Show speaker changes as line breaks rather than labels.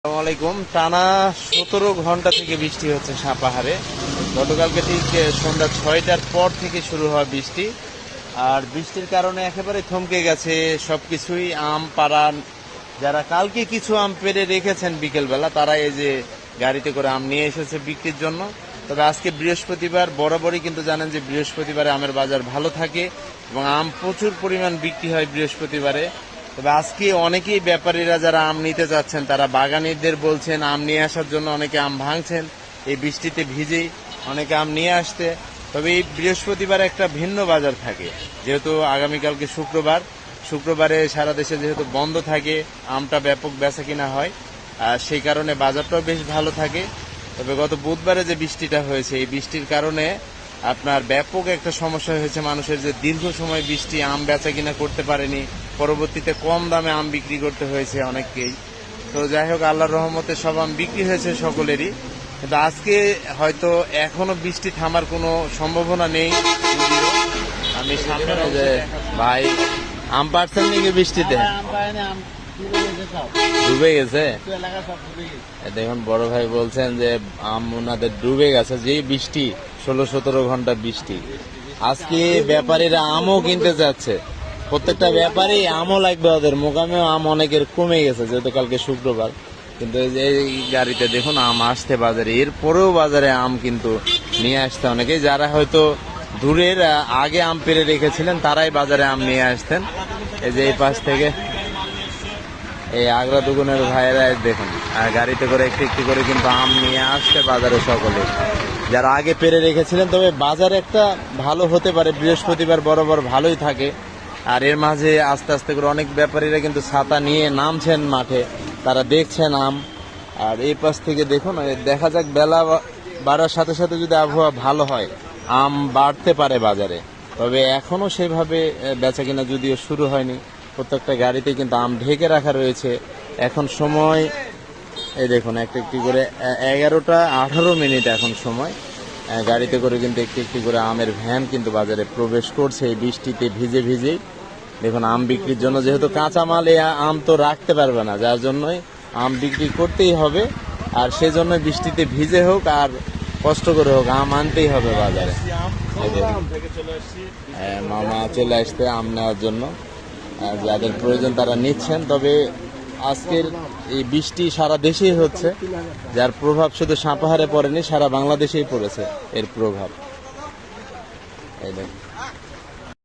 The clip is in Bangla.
আসসালামু আলাইকুম। টানা 17 ঘন্টা থেকে বৃষ্টি হচ্ছে সাপাহারে। গতকালকে ঠিক সন্ধ্যা 6টার পর থেকে শুরু হয় বৃষ্টি। আর বৃষ্টির কারণে একেবারে থমকে গেছে সবকিছুই। আম পাড়া যারা কালকে কিছু আম পেড়ে রেখেছেন বিকেলবেলা, তারা এই যে গাড়িতে করে আম নিয়ে এসেছে বিক্রির জন্য। তবে আজকে বৃহস্পতিবার, বরাবরই কিন্তু জানেন যে বৃহস্পতিবারে আমের বাজার ভালো থাকে এবং আম প্রচুর পরিমাণ বিক্রি হয় বৃহস্পতিবারে। তবে আজকে অনেকেই ব্যাপারীরা যারা আম নিতে যাচ্ছেন, তারা বাগানীদের বলছেন আম নিয়ে আসার জন্য। অনেকে আম ভাঙছেন এই বৃষ্টিতে ভিজেই, অনেকে আম নিয়ে আসতে। তবে এই বৃহস্পতিবার একটা ভিন্ন বাজার থাকে, যেহেতু আগামীকালকে শুক্রবারে সারা দেশে যেহেতু বন্ধ থাকে, আমটা ব্যাপক বেচা কিনা হয়, আর সেই কারণে বাজারটাও বেশ ভালো থাকে। তবে গত বুধবারে যে বৃষ্টিটা হয়েছে, এই বৃষ্টির কারণে আপনার ব্যাপক একটা সমস্যা হয়েছে মানুষের, যে দীর্ঘ সময় বৃষ্টি, আম বেচা কিনা করতে পারেনি। পরবর্তীতে কম দামে আম বিক্রি করতে হয়েছে অনেককেই। তো যাই হোক, আল্লাহর রহমতে সব আম বিক্রি হয়েছে সকলেরই। কিন্তু আজকে হয়তো এখনো বৃষ্টি থামার কোনো সম্ভাবনা নেই। যদিও আমি সামনে যে ভাই আম পারছেন নাকি বৃষ্টিতে ডুবে গেছে। দেখুন বড় ভাই বলছেন যে আম ওনাদের ডুবে গেছে, যেই বৃষ্টি 16-17 ঘন্টা বৃষ্টি। আজকে ব্যাপারীরা আমও কিনতে যাচ্ছে, প্রত্যেকটা ব্যাপারী আমও লাগবে ওদের। মোকামেও আম অনেকের কমে গেছে, যেহেতু কালকে শুক্রবার। কিন্তু এই গাড়িতে দেখুন আম আসতে বাজারে, এরপরেও বাজারে আম কিন্তু নিয়ে আসতে অনেকে, যারা হয়তো দূরের আগে আম পেরে রেখেছিলেন, তারাই বাজারে আম নিয়ে আসতেন। এই যে এই পাশ থেকে এই আগ্রা দুগুনের ভাইয়েরা দেখুন গাড়িতে করে একটু একটু করে কিন্তু আম নিয়ে আসছে বাজারে সকলে, যারা আগে পেরে রেখেছিলেন। তবে বাজার একটা ভালো হতে পারে, বৃহস্পতিবার বরাবর ভালোই থাকে। আর এর মাঝে আস্তে আস্তে করে অনেক ব্যাপারীরা কিন্তু ছাতা নিয়ে নামছেন মাঠে, তারা দেখছেন আম। আর এই পাশ থেকে দেখুন, দেখা যাক বেলা বাড়ার সাথে সাথে যদি আবহাওয়া ভালো হয়, আম বাড়তে পারে বাজারে। তবে এখনো সেভাবে বেচা কিনা যদিও শুরু হয়নি, প্রত্যেকটা গাড়িতে কিন্তু আম ঢেকে রাখা রয়েছে। এখন সময় এই দেখুন একটু একটু করে 11টা 18 মিনিট এখন সময়। গাড়িতে করে কিন্তু একটু একটু করে আমের ভ্যান কিন্তু বাজারে প্রবেশ করছে এই বৃষ্টিতে ভিজে ভিজেই। দেখুন আম বিক্রির জন্য, যেহেতু কাঁচামাল, এই আম তো রাখতে পারবে না, যার জন্যই আম বিক্রি করতেই হবে। আর সেজন্য বৃষ্টিতে ভিজে হোক আর কষ্ট করে হোক, আম আনতেই হবে বাজারে। মামা চলে আসতে আম নেওয়ার জন্য, যাদের প্রয়োজন তারা নিচ্ছেন। তবে আজকের এই বৃষ্টি সারা দেশেই হচ্ছে, যার প্রভাব শুধু সাপাহারে পড়েনি, সারা বাংলাদেশেই পড়েছে এর প্রভাব। এই দেখুন।